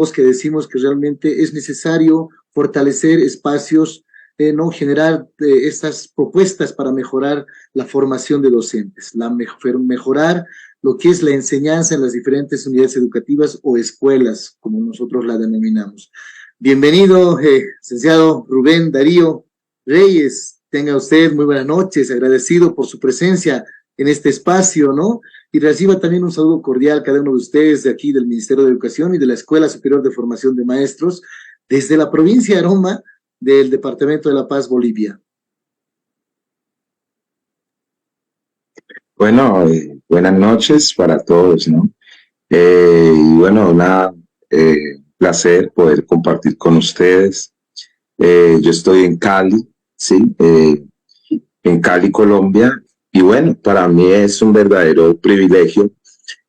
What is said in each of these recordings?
que decimos que realmente es necesario fortalecer espacios, no generar estas propuestas para mejorar la formación de docentes, mejorar lo que es la enseñanza en las diferentes unidades educativas o escuelas, como nosotros la denominamos. Bienvenido, licenciado Rubén Darío Reyes. Tenga usted muy buenas noches, agradecido por su presencia en este espacio, ¿no? Y reciba también un saludo cordial cada uno de ustedes de aquí del Ministerio de Educación y de la Escuela Superior de Formación de Maestros, desde la provincia de Aroma, del Departamento de La Paz, Bolivia. Bueno, buenas noches para todos, ¿no? Y bueno, placer poder compartir con ustedes. Yo estoy en Cali, ¿sí? En Cali, Colombia, y bueno, para mí es un verdadero privilegio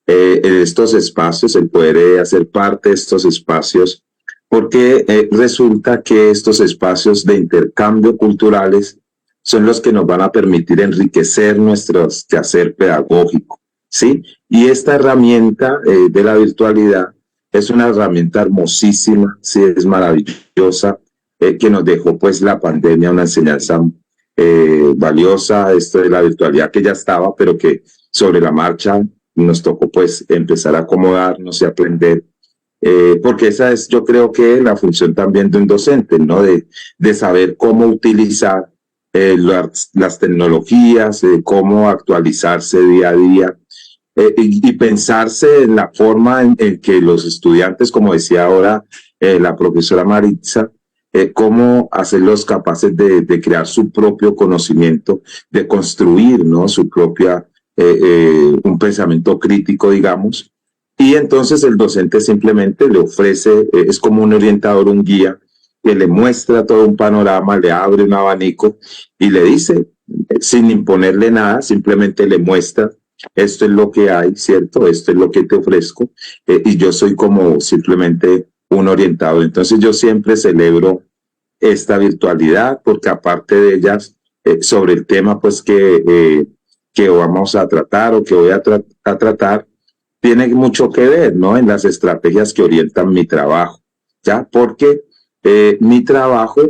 en estos espacios, el poder hacer parte de estos espacios, porque resulta que estos espacios de intercambio culturales son los que nos van a permitir enriquecer nuestro quehacer pedagógico, ¿sí? Y esta herramienta de la virtualidad es una herramienta hermosísima, sí, es maravillosa, que nos dejó pues la pandemia, una enseñanza valiosa, esto de la virtualidad que ya estaba, pero que sobre la marcha nos tocó pues empezar a acomodarnos y aprender, porque esa es, yo creo que la función también de un docente, ¿no? De saber cómo utilizar las tecnologías, cómo actualizarse día a día, y pensarse en la forma en que los estudiantes, como decía ahora la profesora Maritza, cómo hacerlos capaces de crear su propio conocimiento, de construir, ¿no? Su propia, un pensamiento crítico, digamos. Y entonces el docente simplemente le ofrece, es como un orientador, un guía, que le muestra todo un panorama, le abre un abanico y le dice, sin imponerle nada, simplemente le muestra, esto es lo que hay, ¿cierto? Esto es lo que te ofrezco, y yo soy como simplemente un orientador. Entonces yo siempre celebro esta virtualidad porque aparte de ellas, sobre el tema pues que vamos a tratar o que voy a tratar, tiene mucho que ver, ¿no? En las estrategias que orientan mi trabajo, ¿ya? Porque mi trabajo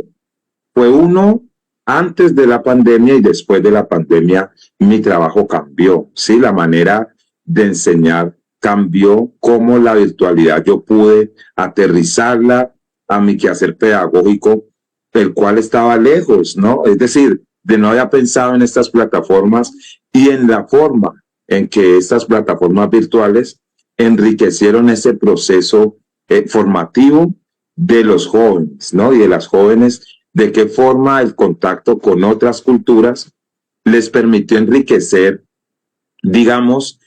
fue uno antes de la pandemia y después de la pandemia, mi trabajo cambió, ¿sí? La manera de enseñar cambió, cómo la virtualidad yo pude aterrizarla a mi quehacer pedagógico, el cual estaba lejos, ¿no? Es decir, de no haber pensado en estas plataformas y en la forma en que estas plataformas virtuales enriquecieron ese proceso formativo de los jóvenes, ¿no? Y de las jóvenes, de qué forma el contacto con otras culturas les permitió enriquecer, digamos,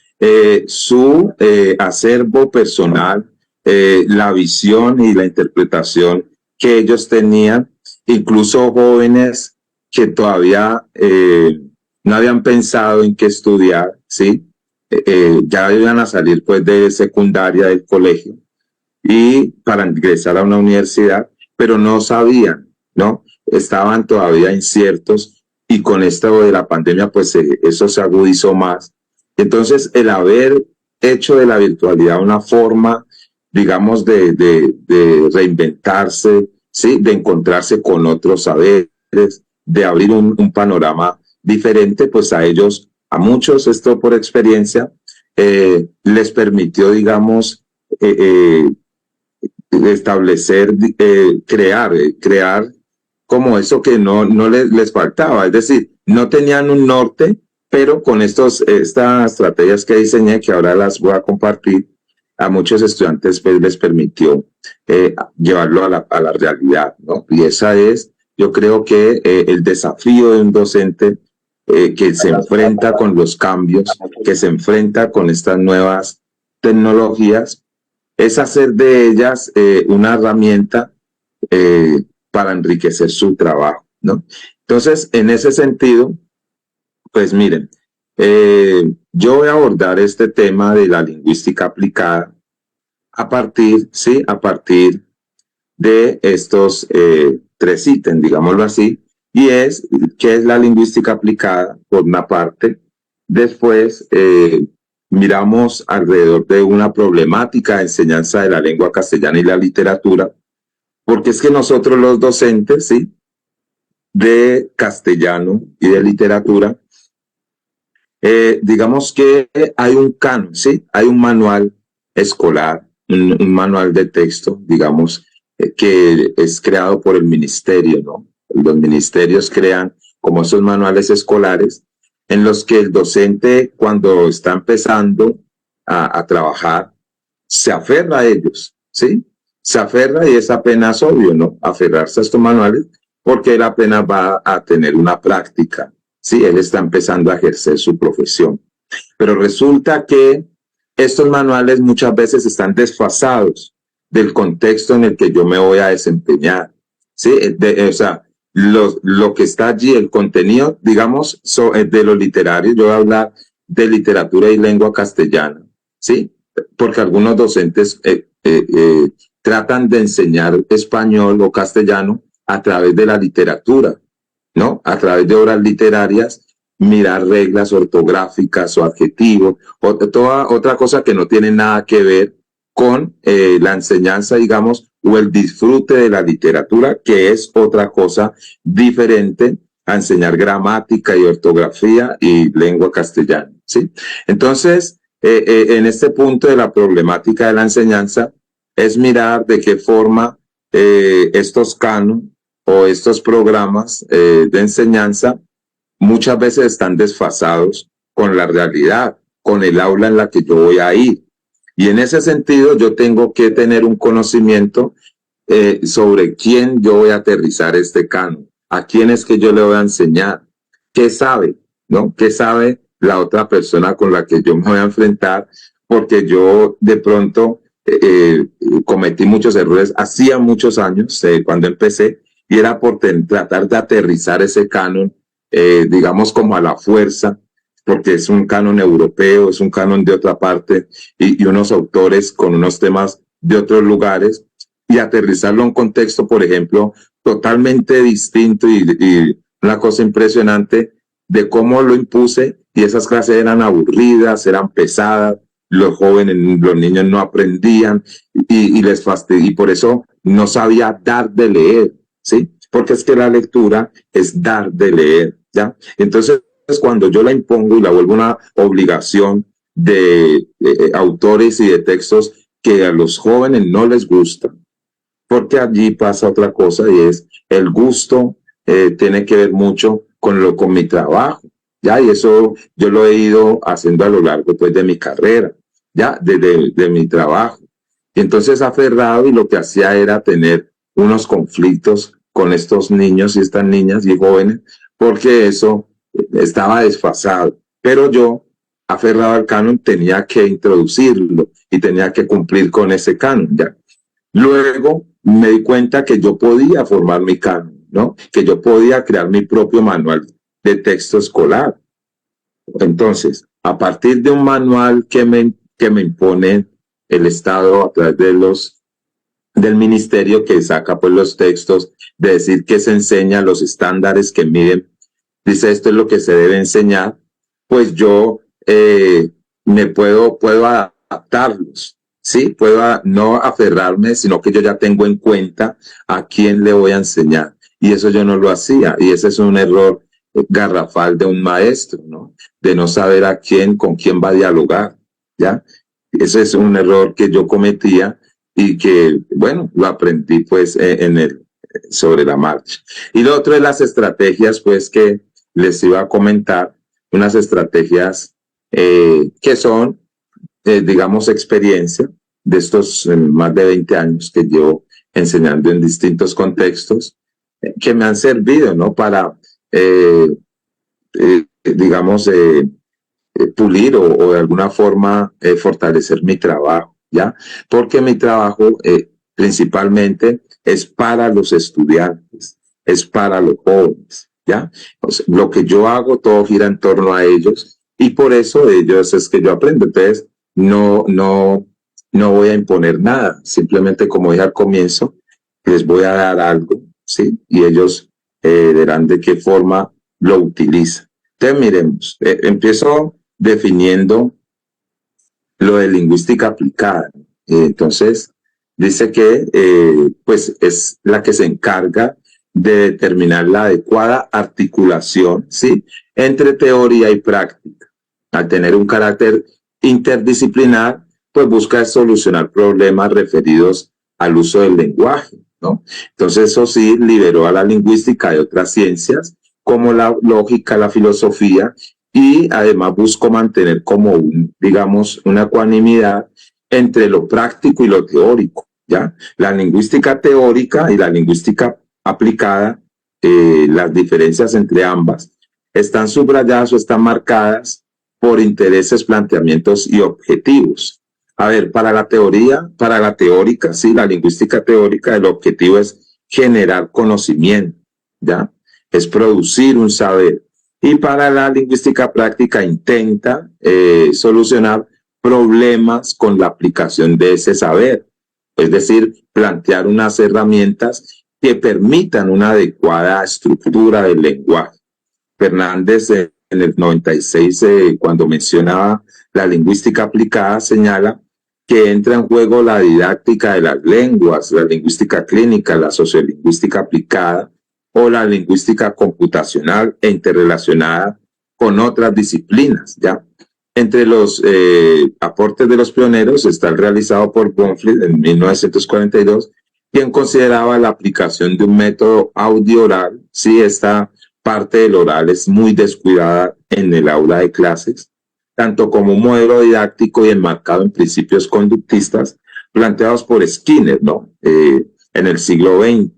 su acervo personal, la visión y la interpretación que ellos tenían, incluso jóvenes que todavía no habían pensado en qué estudiar, ¿sí? Ya iban a salir pues de secundaria del colegio y para ingresar a una universidad, pero no sabían, ¿no? Estaban todavía inciertos y con esto de la pandemia pues eso se agudizó más. Entonces el haber hecho de la virtualidad una forma, digamos, de reinventarse, ¿sí? De encontrarse con otros saberes, de abrir un panorama diferente, pues a ellos, a muchos, esto por experiencia, les permitió, digamos, establecer, crear como eso que no les faltaba, es decir, no tenían un norte, pero con estas estrategias que diseñé, que ahora las voy a compartir, a muchos estudiantes pues, les permitió llevarlo a la realidad, ¿no? Y esa es, yo creo que el desafío de un docente que se enfrenta con los cambios, que se enfrenta con estas nuevas tecnologías, es hacer de ellas una herramienta para enriquecer su trabajo, ¿no? Entonces, en ese sentido, pues miren, yo voy a abordar este tema de la lingüística aplicada a partir, ¿sí? A partir de estos tres ítems, digámoslo así, y es, ¿qué es la lingüística aplicada? Por una parte, después, miramos alrededor de una problemática de enseñanza de la lengua castellana y la literatura, porque es que nosotros los docentes, ¿sí?, de castellano y de literatura, digamos que hay un canon, ¿sí? Hay un manual escolar, un manual de texto, digamos, que es creado por el ministerio, ¿no? Los ministerios crean como esos manuales escolares en los que el docente, cuando está empezando a trabajar, se aferra a ellos, ¿sí? Se aferra y es apenas obvio, ¿no? Aferrarse a estos manuales porque él apenas va a tener una práctica, ¿sí? Él está empezando a ejercer su profesión. Pero resulta que estos manuales muchas veces están desfasados del contexto en el que yo me voy a desempeñar, ¿sí? O sea, lo que está allí, el contenido, digamos, de lo literario, yo voy a hablar de literatura y lengua castellana, ¿sí? Porque algunos docentes tratan de enseñar español o castellano a través de la literatura, ¿no? A través de obras literarias, mirar reglas ortográficas o adjetivos, o toda otra cosa que no tiene nada que ver con la enseñanza, digamos, o el disfrute de la literatura, que es otra cosa diferente a enseñar gramática y ortografía y lengua castellana, ¿sí? Entonces, en este punto de la problemática de la enseñanza, es mirar de qué forma estos cánones o estos programas de enseñanza muchas veces están desfasados con la realidad, con el aula en la que yo voy a ir. Y en ese sentido yo tengo que tener un conocimiento sobre quién yo voy a aterrizar este canon, a quién es que yo le voy a enseñar, qué sabe, ¿no? ¿Qué sabe la otra persona con la que yo me voy a enfrentar? Porque yo de pronto cometí muchos errores hacía muchos años cuando empecé, y era por tratar de aterrizar ese canon, digamos, como a la fuerza, porque es un canon europeo, es un canon de otra parte, y unos autores con unos temas de otros lugares, y aterrizarlo a un contexto, por ejemplo, totalmente distinto y una cosa impresionante de cómo lo impuse, y esas clases eran aburridas, eran pesadas, los jóvenes, los niños no aprendían y les fastidió, y por eso no sabía dar de leer, ¿sí? Porque es que la lectura es dar de leer, ¿ya? Entonces, cuando yo la impongo y la vuelvo una obligación de autores y de textos que a los jóvenes no les gustan, porque allí pasa otra cosa, y es el gusto tiene que ver mucho con mi trabajo, ¿ya? Y eso yo lo he ido haciendo a lo largo, pues, de mi carrera, ¿ya? De mi trabajo. Y entonces aferrado, y lo que hacía era tener unos conflictos con estos niños y estas niñas y jóvenes, porque eso estaba desfasado. Pero yo, aferrado al canon, tenía que introducirlo y tenía que cumplir con ese canon, ¿ya? Luego me di cuenta que yo podía formar mi canon, ¿no? Que yo podía crear mi propio manual de texto escolar. Entonces, a partir de un manual que me impone el Estado a través del ministerio, que saca pues los textos, de decir que se enseña, los estándares que miden, dice esto es lo que se debe enseñar, pues yo puedo adaptarlos, ¿sí? Puedo no aferrarme, sino que yo ya tengo en cuenta a quién le voy a enseñar. Y eso yo no lo hacía, y ese es un error garrafal de un maestro, ¿no? De no saber con quién va a dialogar, ¿ya? Ese es un error que yo cometía y que, bueno, lo aprendí pues sobre la marcha. Y lo otro es las estrategias, pues, que les iba a comentar, unas estrategias que son, digamos, experiencia de estos más de 20 años que llevo enseñando en distintos contextos, que me han servido, ¿no? Para, digamos, pulir o de alguna forma fortalecer mi trabajo, ¿ya? Porque mi trabajo principalmente es para los estudiantes, es para los jóvenes, ¿ya? O sea, lo que yo hago, todo gira en torno a ellos, y por eso ellos es que yo aprendo. Entonces, no voy a imponer nada, simplemente, como dije al comienzo, les voy a dar algo, ¿sí? Y ellos verán de qué forma lo utilizan. Entonces, miremos, empiezo definiendo lo de lingüística aplicada. Entonces, dice que pues es la que se encarga de determinar la adecuada articulación, ¿sí?, entre teoría y práctica. Al tener un carácter interdisciplinar, pues busca solucionar problemas referidos al uso del lenguaje, ¿no? Entonces, eso sí, liberó a la lingüística de otras ciencias, como la lógica, la filosofía, y además buscó mantener como, digamos, una ecuanimidad entre lo práctico y lo teórico, ¿ya? La lingüística teórica y la lingüística aplicada, las diferencias entre ambas, están subrayadas o están marcadas por intereses, planteamientos y objetivos. A ver, para la teoría, para la teórica, sí, la lingüística teórica, el objetivo es generar conocimiento, ¿ya? Es producir un saber. Y para la lingüística práctica intenta solucionar problemas con la aplicación de ese saber, es decir, plantear unas herramientas que permitan una adecuada estructura del lenguaje. Fernández en el 96, cuando mencionaba la lingüística aplicada, señala que entra en juego la didáctica de las lenguas, la lingüística clínica, la sociolingüística aplicada o la lingüística computacional e interrelacionada con otras disciplinas, ¿ya? Entre los aportes de los pioneros está el realizado por Bonfils en 1942, quien consideraba la aplicación de un método audio-oral. Sí, esta parte del oral es muy descuidada en el aula de clases, tanto como un modelo didáctico y enmarcado en principios conductistas planteados por Skinner, ¿no? En el siglo XX,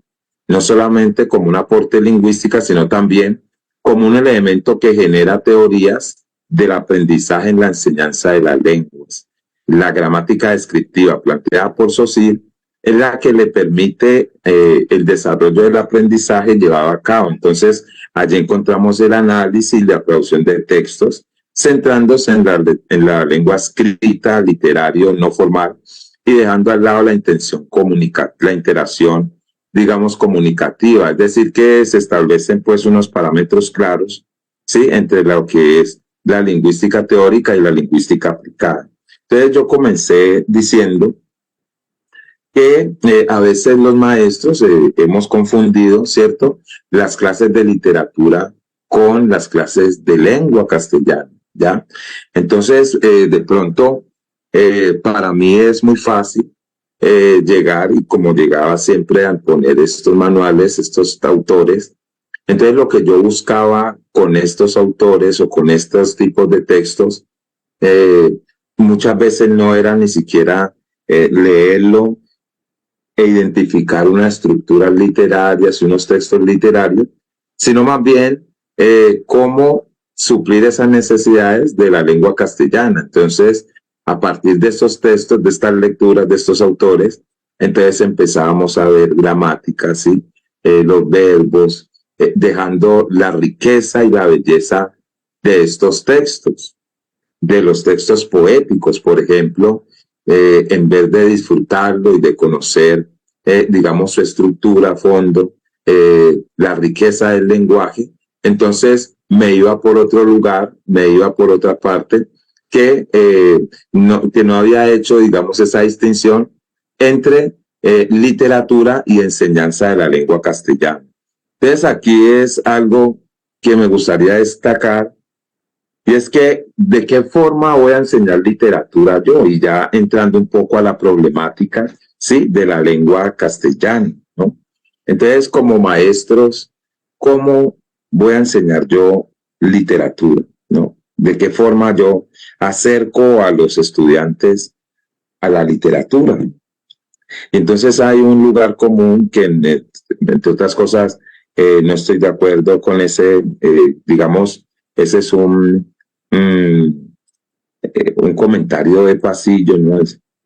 no solamente como un aporte lingüística, sino también como un elemento que genera teorías del aprendizaje en la enseñanza de las lenguas. La gramática descriptiva planteada por Saussure es la que le permite el desarrollo del aprendizaje llevado a cabo. Entonces, allí encontramos el análisis y la producción de textos, centrándose en la lengua escrita, literario, no formal, y dejando al lado la intención comunicativa, la interacción, digamos, comunicativa. Es decir, que se establecen pues unos parámetros claros, ¿sí?, entre lo que es la lingüística teórica y la lingüística aplicada. Entonces, yo comencé diciendo que a veces los maestros hemos confundido, ¿cierto?, las clases de literatura con las clases de lengua castellana, ¿ya? Entonces, de pronto, para mí es muy fácil llegar, y como llegaba siempre al poner estos manuales, estos autores, entonces lo que yo buscaba con estos autores o con estos tipos de textos, muchas veces no era ni siquiera leerlo e identificar unas estructuras literarias y unos textos literarios, sino más bien cómo suplir esas necesidades de la lengua castellana. Entonces, a partir de estos textos, de estas lecturas de estos autores, entonces empezábamos a ver gramática, ¿sí?, los verbos, dejando la riqueza y la belleza de estos textos, de los textos poéticos, por ejemplo, en vez de disfrutarlo y de conocer, digamos, su estructura a fondo, la riqueza del lenguaje, entonces me iba por otro lugar, me iba por otra parte, que no había hecho, digamos, esa distinción entre literatura y enseñanza de la lengua castellana. Entonces, aquí es algo que me gustaría destacar, y es que, ¿de qué forma voy a enseñar literatura yo? Y ya entrando un poco a la problemática, ¿sí?, de la lengua castellana, ¿no? Entonces, como maestros, ¿cómo voy a enseñar yo literatura, ¿no? ¿De qué forma yo acerco a los estudiantes a la literatura? Entonces, hay un lugar común que, entre otras cosas, no estoy de acuerdo con ese, digamos, ese es un comentario de pasillo, ¿no?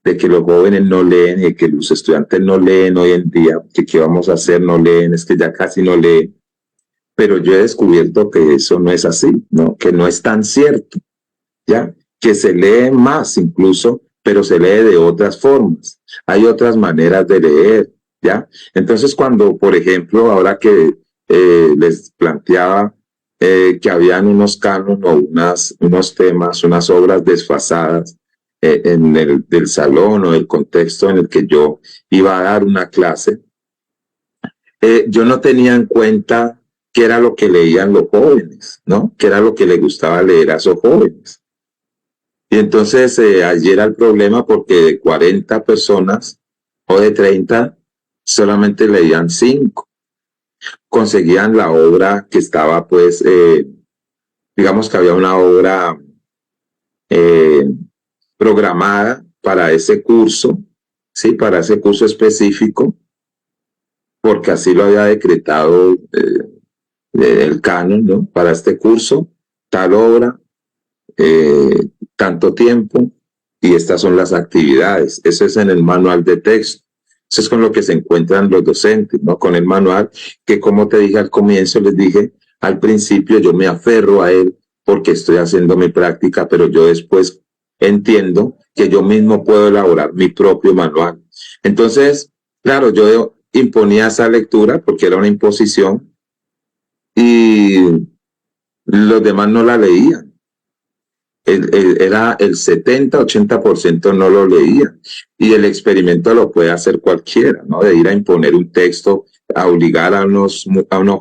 De que los jóvenes no leen y que los estudiantes no leen hoy en día, que qué vamos a hacer, no leen, es que ya casi no leen. Pero yo he descubierto que eso no es así, ¿no? Que no es tan cierto, ¿ya? Que se lee más incluso, pero se lee de otras formas. Hay otras maneras de leer, ¿ya? Entonces, cuando, por ejemplo, ahora que les planteaba que habían unos cánones o unos temas, unas obras desfasadas, del salón o del contexto en el que yo iba a dar una clase, yo no tenía en cuenta qué era lo que leían los jóvenes, ¿no? Qué era lo que les gustaba leer a esos jóvenes. Y entonces allí era el problema porque de 40 personas o de 30 solamente leían 5. Conseguían la obra que estaba, pues, digamos que había una obra eh, programada para ese curso, ¿sí? Para ese curso específico, porque así lo había decretado el canon, ¿no? Para este curso, tal obra, tanto tiempo, y estas son las actividades. Eso es en el manual de texto. Eso es con lo que se encuentran los docentes, ¿no? Con el manual, que como te dije al comienzo, les dije al principio, yo me aferro a él porque estoy haciendo mi práctica, pero yo después entiendo que yo mismo puedo elaborar mi propio manual. Entonces, claro, yo imponía esa lectura porque era una imposición y los demás no la leían. Era el 70-80% no lo leía. Y el experimento lo puede hacer cualquiera, ¿no? De ir a imponer un texto, a obligar a unos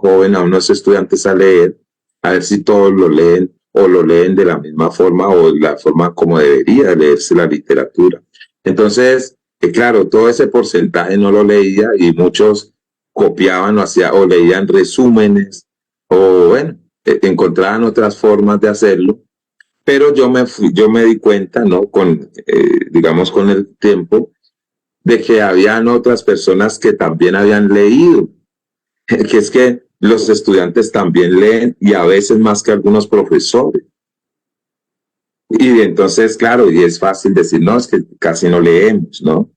jóvenes, a unos estudiantes a leer, a ver si todos lo leen o lo leen de la misma forma o de la forma como debería leerse la literatura. Entonces, claro, todo ese porcentaje no lo leía y muchos copiaban o leían resúmenes o, bueno, encontraban otras formas de hacerlo. Pero yo me di cuenta, ¿no? Digamos, con el tiempo, de que habían otras personas que también habían leído, que es que los estudiantes también leen y a veces más que algunos profesores. Y entonces, claro, y es fácil decir, no, es que casi no leemos, ¿no?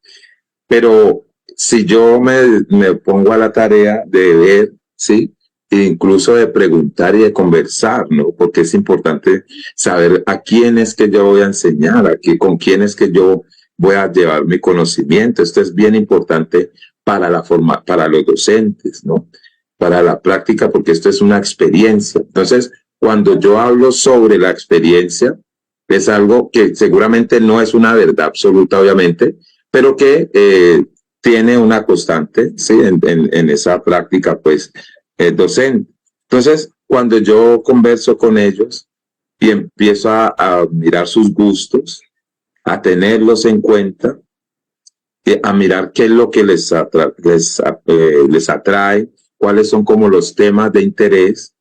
Pero si yo me pongo a la tarea de ver, ¿sí? E incluso de preguntar y de conversar, ¿no? Porque es importante saber a quién es que yo voy a enseñar, con quién es que yo voy a llevar mi conocimiento. Esto es bien importante para para los docentes, ¿no? Para la práctica, porque esto es una experiencia. Entonces, cuando yo hablo sobre la experiencia, es algo que seguramente no es una verdad absoluta, obviamente, pero que tiene una constante, ¿sí? En esa práctica, pues, docente. Entonces, cuando yo converso con ellos y empiezo a mirar sus gustos, a tenerlos en cuenta, a mirar qué es lo que les atrae, cuáles son como los temas de interés,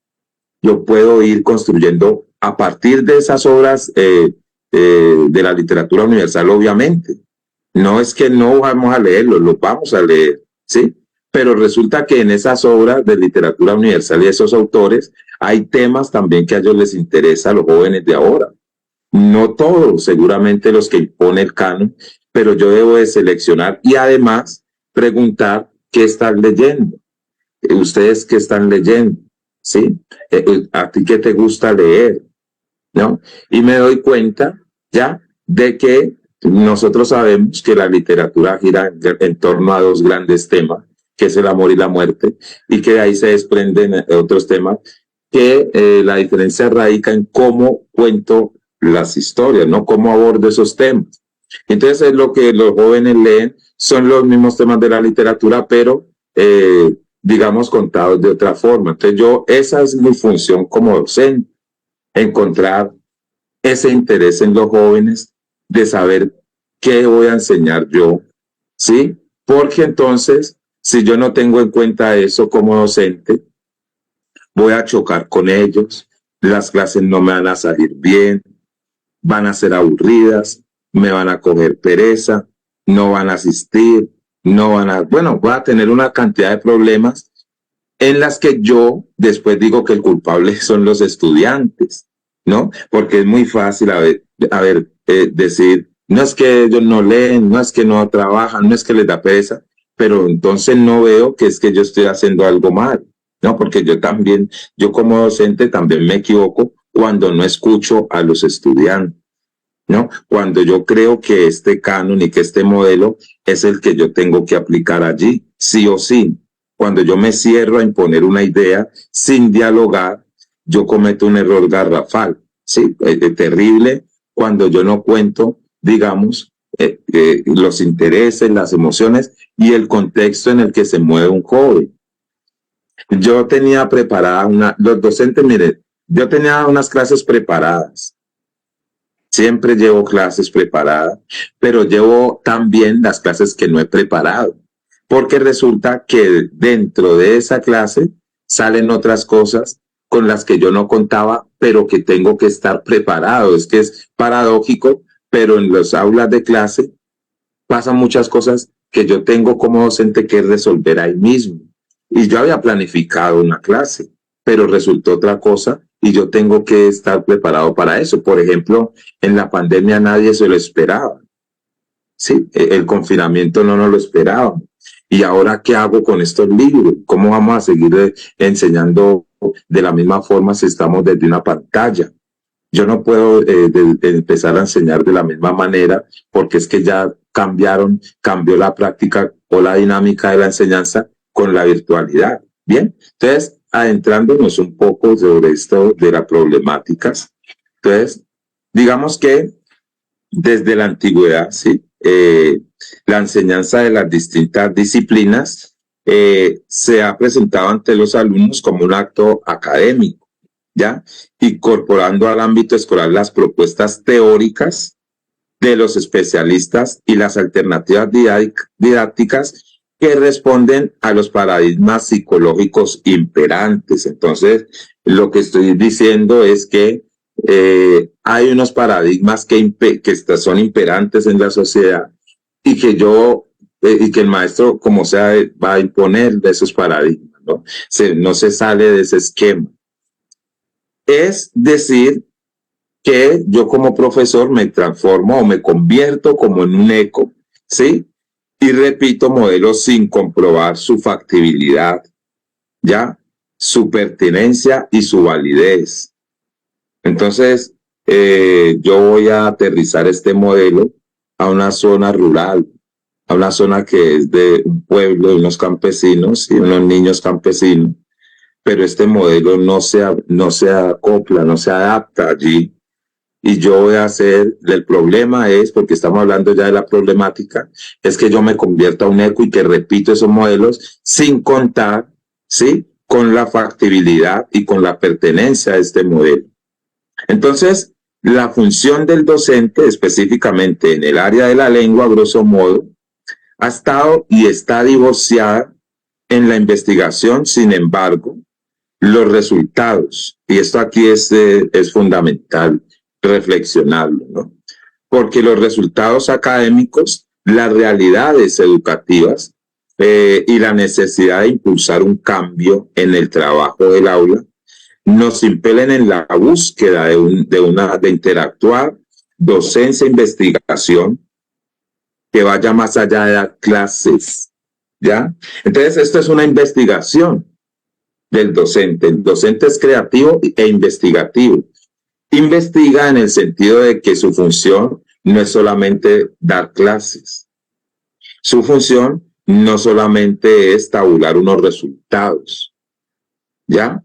yo puedo ir construyendo a partir de esas obras de la literatura universal, obviamente. No es que no vamos a leerlo, lo vamos a leer, ¿sí? Pero resulta que en esas obras de literatura universal y esos autores hay temas también que a ellos les interesa a los jóvenes de ahora. No todos, seguramente los que impone el canon, pero yo debo de seleccionar y además preguntar qué están leyendo. ¿Ustedes qué están leyendo? ¿Sí? ¿A ti qué te gusta leer? ¿No? Y me doy cuenta ya de que nosotros sabemos que la literatura gira en torno a dos grandes temas, que es el amor y la muerte, y que de ahí se desprenden otros temas, que la diferencia radica en cómo cuento las historias, ¿no? Cómo abordo esos temas. Entonces es lo que los jóvenes leen, son los mismos temas de la literatura, pero digamos contados de otra forma. Entonces esa es mi función como docente, encontrar ese interés en los jóvenes de saber qué voy a enseñar yo, ¿sí? Porque entonces, si yo no tengo en cuenta eso como docente, voy a chocar con ellos, las clases no me van a salir bien, van a ser aburridas, me van a coger pereza, no van a asistir, no van a, bueno, voy a tener una cantidad de problemas en las que yo después digo que el culpable son los estudiantes, ¿no? Porque es muy fácil, decir, no es que ellos no leen, no es que no trabajan, no es que les da pereza, pero entonces no veo que es que yo estoy haciendo algo mal, ¿no? Porque yo como docente también me equivoco cuando no escucho a los estudiantes, ¿no? Cuando yo creo que este canon y que este modelo es el que yo tengo que aplicar allí, sí o sí. Cuando yo me cierro a imponer una idea sin dialogar, yo cometo un error garrafal, ¿sí? Terrible cuando yo no cuento digamos, los intereses, las emociones y el contexto en el que se mueve un joven. Yo tenía preparada los docentes, miren, yo tenía unas clases preparadas. Siempre llevo clases preparadas, pero llevo también las clases que no he preparado, porque resulta que dentro de esa clase salen otras cosas con las que yo no contaba, pero que tengo que estar preparado. Es que es paradójico, pero en las aulas de clase pasan muchas cosas que yo tengo como docente que resolver ahí mismo. Y yo había planificado una clase, pero resultó otra cosa y yo tengo que estar preparado para eso. Por ejemplo, en la pandemia nadie se lo esperaba. Sí, el confinamiento no nos lo esperábamos. ¿Y ahora qué hago con estos libros? ¿Cómo vamos a seguir enseñando de la misma forma si estamos desde una pantalla? Yo no puedo empezar a enseñar de la misma manera porque es que ya cambió la práctica o la dinámica de la enseñanza con la virtualidad. Bien, entonces, adentrándonos un poco sobre esto de las problemáticas, entonces, digamos que desde la antigüedad, ¿sí? La enseñanza de las distintas disciplinas se ha presentado ante los alumnos como un acto académico, ¿ya? Incorporando al ámbito escolar las propuestas teóricas de los especialistas y las alternativas didácticas que responden a los paradigmas psicológicos imperantes. Entonces, lo que estoy diciendo es que hay unos paradigmas que son imperantes en la sociedad y que y que el maestro, como sea, va a imponer de esos paradigmas, ¿no? No se sale de ese esquema. Es decir, que yo como profesor me transformo o me convierto como en un eco, ¿sí? Y repito modelos sin comprobar su factibilidad, ¿ya? Su pertinencia y su validez. Entonces, yo voy a aterrizar este modelo a una zona rural, a una zona que es de un pueblo, de unos campesinos y unos niños campesinos, pero este modelo no se acopla, no se adapta allí. Y yo voy a hacer, el problema es, porque estamos hablando ya de la problemática, es que yo me convierta a un eco y que repito esos modelos sin contar, ¿sí? Con la factibilidad y con la pertenencia a este modelo. Entonces, la función del docente, específicamente en el área de la lengua, grosso modo, ha estado y está divorciada en la investigación. Sin embargo, los resultados, y esto aquí es fundamental reflexionarlo, ¿no? Porque los resultados académicos, las realidades educativas y la necesidad de impulsar un cambio en el trabajo del aula nos impelen en la búsqueda de interactuar, docencia, investigación, que vaya más allá de dar clases, ¿ya? Entonces, esto es una investigación del docente. El docente es creativo e investigativo. Investiga en el sentido de que su función no es solamente dar clases. Su función no solamente es tabular unos resultados, ¿ya?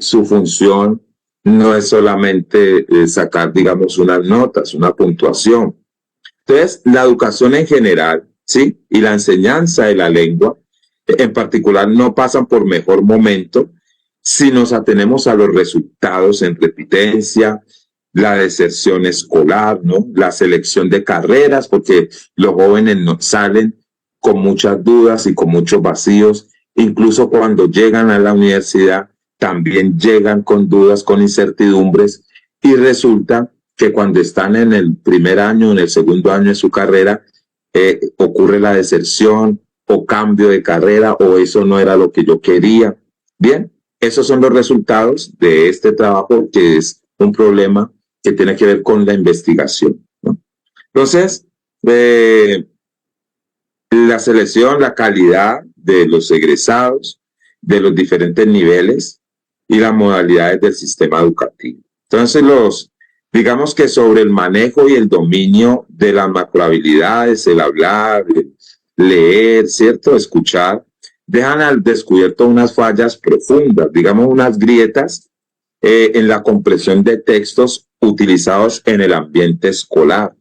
Su función no es solamente sacar, digamos, unas notas, una puntuación. Entonces, la educación en general, ¿sí? Y la enseñanza de la lengua, en particular, no pasan por mejor momento si nos atenemos a los resultados en repitencia, la deserción escolar, ¿no? La selección de carreras, porque los jóvenes no salen con muchas dudas y con muchos vacíos. Incluso cuando llegan a la universidad, también llegan con dudas, con incertidumbres, y resulta que cuando están en el primer año, en el segundo año de su carrera, ocurre la deserción o cambio de carrera, o eso no era lo que yo quería. Bien, esos son los resultados de este trabajo, que es un problema que tiene que ver con la investigación, ¿no? Entonces, la selección, la calidad de los egresados, de los diferentes niveles y las modalidades del sistema educativo. Entonces, digamos que sobre el manejo y el dominio de las macrohabilidades, el hablar, el leer, ¿cierto? Escuchar, dejan al descubierto unas fallas profundas, digamos unas grietas en la comprensión de textos utilizados en el ambiente escolar.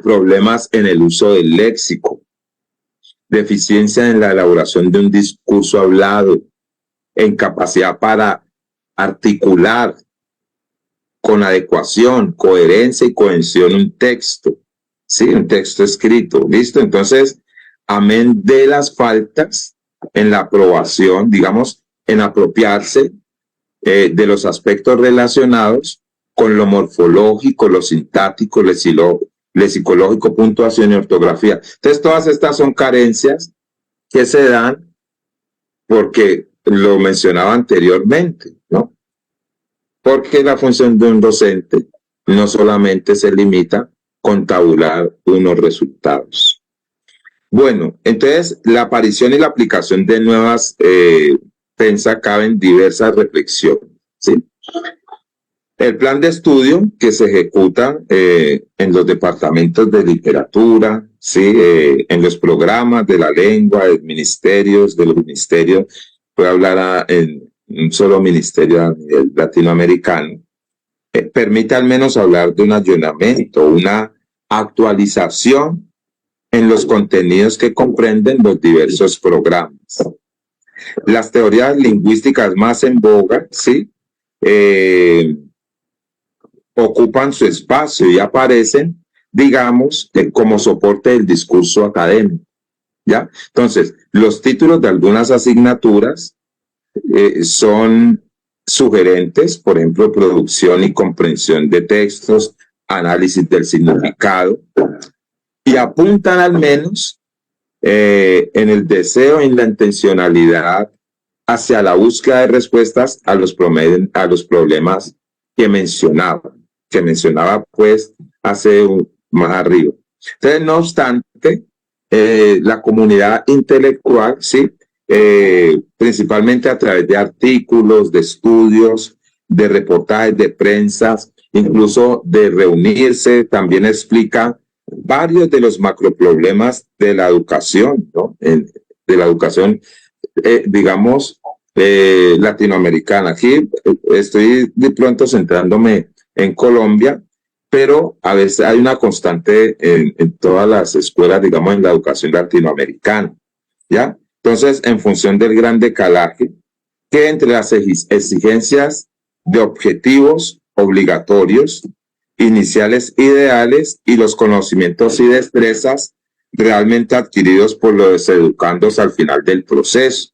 problemas en el uso del léxico, deficiencia en la elaboración de un discurso hablado, incapacidad para articular con adecuación, coherencia y cohesión un texto, ¿sí? Un texto escrito, ¿listo? Entonces, amén de las faltas en la aprobación, digamos, en apropiarse de los aspectos relacionados con lo morfológico, lo sintáctico, lo psicológico, puntuación y ortografía. Entonces, todas estas son carencias que se dan porque lo mencionaba anteriormente, ¿no? Porque la función de un docente no solamente se limita con tabular unos resultados. Bueno, entonces la aparición y la aplicación de nuevas PENSA caben diversas reflexiones, ¿sí? El plan de estudio que se ejecuta en los departamentos de literatura, ¿sí? En los programas de la lengua, de los ministerios, voy a hablar en un solo ministerio a nivel latinoamericano, permite al menos hablar de un allanamiento, una actualización en los contenidos que comprenden los diversos programas. Las teorías lingüísticas más en boga, ¿sí? Ocupan su espacio y aparecen, digamos, como soporte del discurso académico, ¿ya? Entonces, los títulos de algunas asignaturas son sugerentes, por ejemplo, producción y comprensión de textos, análisis del significado, y apuntan al menos en el deseo y en la intencionalidad hacia la búsqueda de respuestas a los problemas que mencionaba pues más arriba. Entonces, no obstante, la comunidad intelectual, sí, principalmente a través de artículos, de estudios, de reportajes de prensa, incluso de reunirse, también explica varios de los macroproblemas de la educación, ¿no? De la educación, digamos, latinoamericana. Aquí estoy de pronto centrándome en Colombia, pero a veces hay una constante en todas las escuelas, digamos, en la educación latinoamericana, ¿ya? Entonces, en función del gran decalaje, que entre las exigencias de objetivos obligatorios, iniciales ideales y los conocimientos y destrezas realmente adquiridos por los educandos al final del proceso.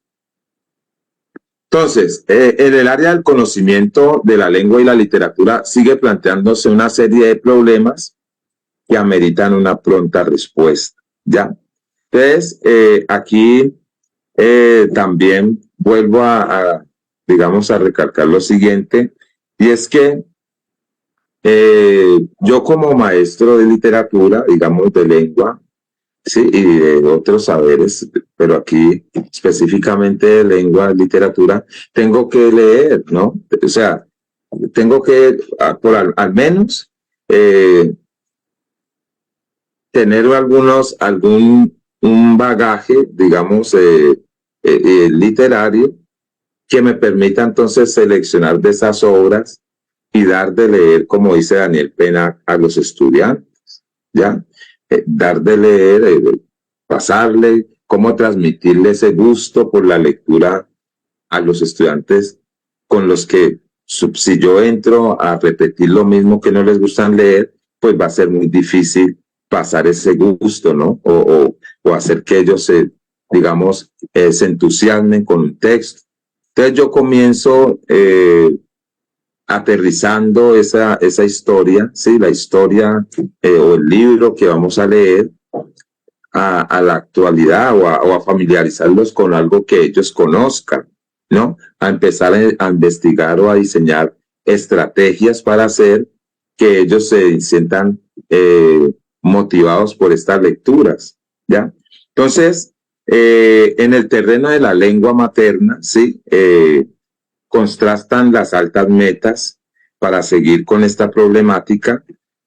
Entonces, en el área del conocimiento de la lengua y la literatura sigue planteándose una serie de problemas que ameritan una pronta respuesta, ¿ya? Entonces, aquí también vuelvo digamos, a recalcar lo siguiente, y es que yo como maestro de literatura, digamos, de lengua, sí, y de otros saberes, pero aquí específicamente de lengua, literatura, tengo que leer, ¿no? O sea, tengo que, al menos, tener un bagaje, digamos, literario que me permita entonces seleccionar de esas obras y dar de leer, como dice Daniel Pena, a los estudiantes, ¿ya? Dar de leer, pasarle, cómo transmitirle ese gusto por la lectura a los estudiantes con los que, si yo entro a repetir lo mismo que no les gustan leer, pues va a ser muy difícil pasar ese gusto, ¿no? O hacer que ellos digamos, se entusiasmen con un texto. Entonces yo comienzo aterrizando esa historia, ¿sí? La historia o el libro que vamos a leer a la actualidad o a familiarizarlos con algo que ellos conozcan, ¿no? A empezar a investigar o a diseñar estrategias para hacer que ellos se sientan motivados por estas lecturas, ¿ya? Entonces, en el terreno de la lengua materna, ¿sí? Contrastan las altas metas para seguir con esta problemática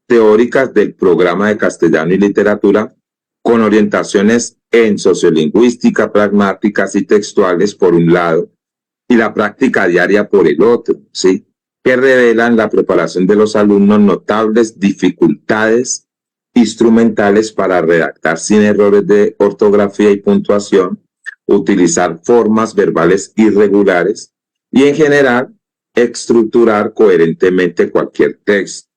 teóricas del programa de castellano y literatura con orientaciones en sociolingüística, pragmáticas y textuales por un lado y la práctica diaria por el otro, ¿sí? Que revelan la preparación de los alumnos notables dificultades instrumentales para redactar sin errores de ortografía y puntuación, utilizar formas verbales irregulares y, en general, estructurar coherentemente cualquier texto.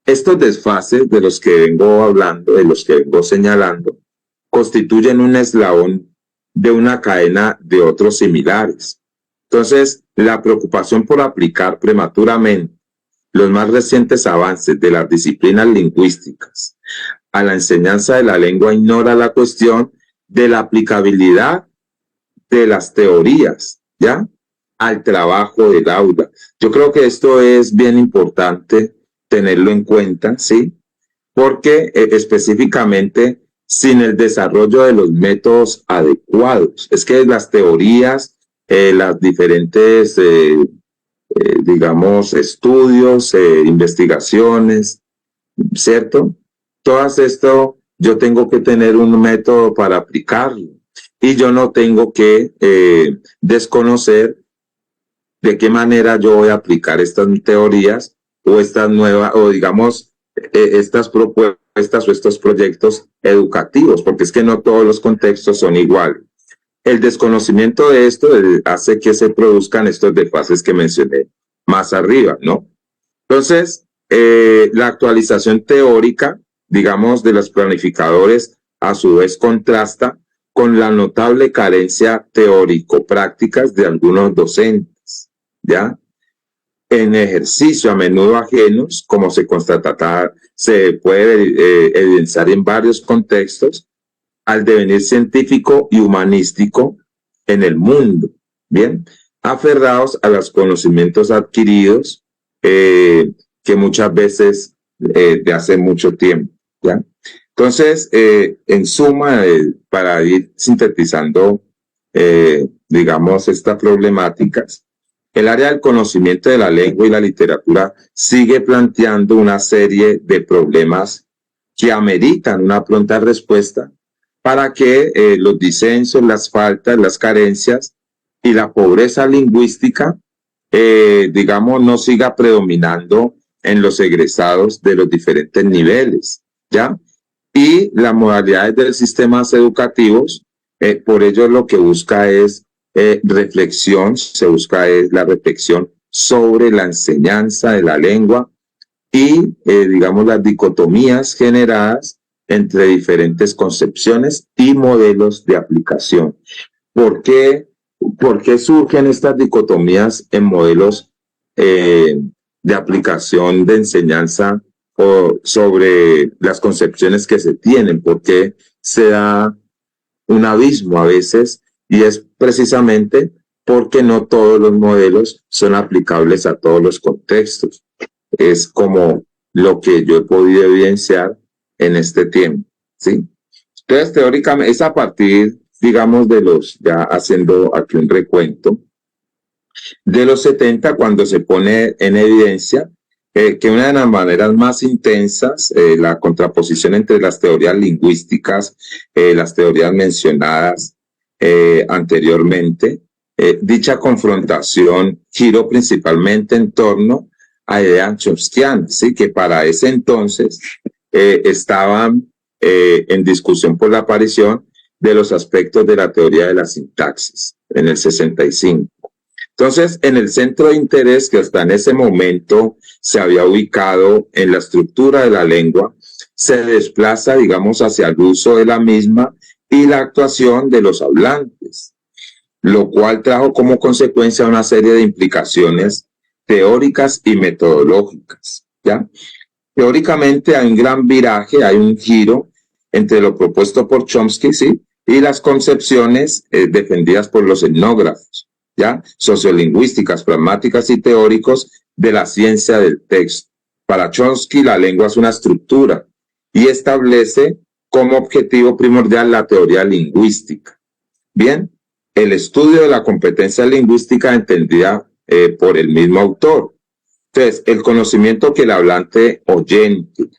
Estos desfases de los que vengo hablando, de los que vengo señalando, constituyen un eslabón de una cadena de otros similares. Entonces, la preocupación por aplicar prematuramente los más recientes avances de las disciplinas lingüísticas a la enseñanza de la lengua ignora la cuestión de la aplicabilidad de las teorías, ¿ya?, al trabajo del aula. Yo creo que esto es bien importante tenerlo en cuenta, ¿sí? Porque específicamente sin el desarrollo de los métodos adecuados, es que las teorías, las diferentes, digamos, estudios, investigaciones, ¿cierto? Todo esto yo tengo que tener un método para aplicarlo y yo no tengo que desconocer de qué manera yo voy a aplicar estas teorías o estas nuevas, o digamos, estas propuestas o estos proyectos educativos, porque es que no todos los contextos son iguales. El desconocimiento de esto hace que se produzcan estos desfases que mencioné más arriba, ¿no? Entonces, la actualización teórica, digamos, de los planificadores, a su vez contrasta con la notable carencia teórico-prácticas de algunos docentes, ¿ya? En ejercicio a menudo ajenos, como se puede evidenciar en varios contextos, al devenir científico y humanístico en el mundo, ¿bien? Aferrados a los conocimientos adquiridos que muchas veces de hace mucho tiempo, ¿ya? Entonces, en suma, para ir sintetizando, digamos, estas problemáticas, el área del conocimiento de la lengua y la literatura sigue planteando una serie de problemas que ameritan una pronta respuesta para que los disensos, las faltas, las carencias y la pobreza lingüística, digamos, no siga predominando en los egresados de los diferentes niveles, ¿ya? Y las modalidades de los sistemas educativos, por ello lo que busca es reflexión, se busca es la reflexión sobre la enseñanza de la lengua y, digamos, las dicotomías generadas entre diferentes concepciones y modelos de aplicación. ¿Por qué surgen estas dicotomías en modelos de aplicación de enseñanza o sobre las concepciones que se tienen? ¿Por qué se da un abismo a veces? Y es precisamente porque no todos los modelos son aplicables a todos los contextos. Es como lo que yo he podido evidenciar en este tiempo, ¿sí? Entonces, teóricamente, es a partir, digamos, de los, ya haciendo aquí un recuento, de los 70, cuando se pone en evidencia que una de las maneras más intensas, la contraposición entre las teorías lingüísticas, las teorías mencionadas anteriormente, dicha confrontación giró principalmente en torno a ideas chomskianas, ¿sí? Que para ese entonces estaban en discusión por la aparición de los aspectos de la teoría de la sintaxis en el 65. Entonces, en el centro de interés que hasta en ese momento se había ubicado en la estructura de la lengua, se desplaza, digamos, hacia el uso de la misma y la actuación de los hablantes, lo cual trajo como consecuencia una serie de implicaciones teóricas y metodológicas, ¿ya? Teóricamente hay un gran viraje, hay un giro entre lo propuesto por Chomsky, ¿sí?, y las concepciones defendidas por los etnógrafos, ¿ya?, sociolingüísticas, pragmáticas y teóricos de la ciencia del texto. Para Chomsky, la lengua es una estructura y establece como objetivo primordial la teoría lingüística. Bien, el estudio de la competencia lingüística entendida por el mismo autor. Entonces, el conocimiento que el hablante oyente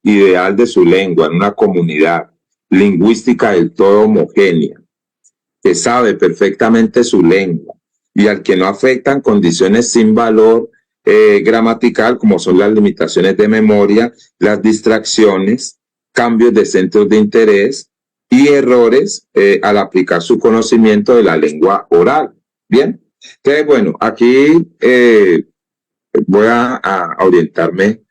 ideal de su lengua en una comunidad lingüística del todo homogénea, que sabe perfectamente su lengua y al que no afectan condiciones sin valor gramatical, como son las limitaciones de memoria, las distracciones, cambios de centros de interés y errores al aplicar su conocimiento de la lengua oral. Bien, entonces, bueno, aquí voy a orientarme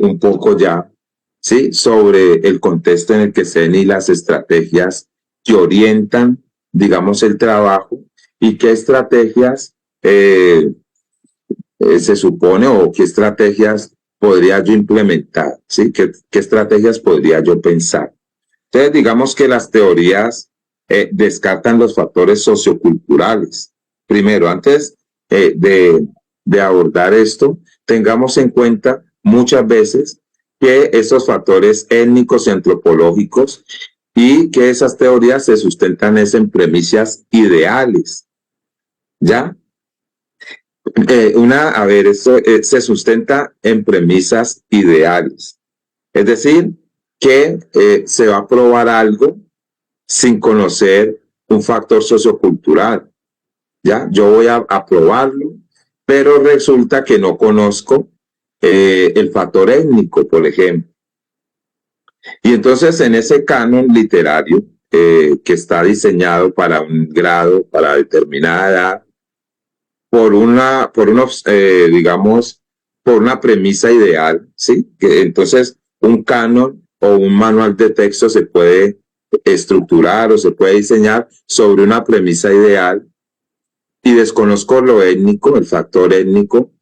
un poco ya, ¿sí? Sobre el contexto en el que se ven y las estrategias que orientan, digamos, el trabajo y qué estrategias se supone o qué estrategias podría yo implementar, ¿sí? ¿Qué estrategias podría yo pensar? Entonces, digamos que las teorías descartan los factores socioculturales. Primero, antes de abordar esto, tengamos en cuenta muchas veces que esos factores étnicos y antropológicos y que esas teorías se sustentan en premisas ideales, ¿ya? Esto se sustenta en premisas ideales. Es decir, que se va a probar algo sin conocer un factor sociocultural. ¿Ya? Yo voy a probarlo, pero resulta que no conozco el factor étnico, por ejemplo. Y entonces en ese canon literario que está diseñado para un grado, para determinada edad, digamos, por una premisa ideal, ¿sí? Que entonces un canon o un manual de texto se puede estructurar o se puede diseñar sobre una premisa ideal y desconozco lo étnico, el factor étnico,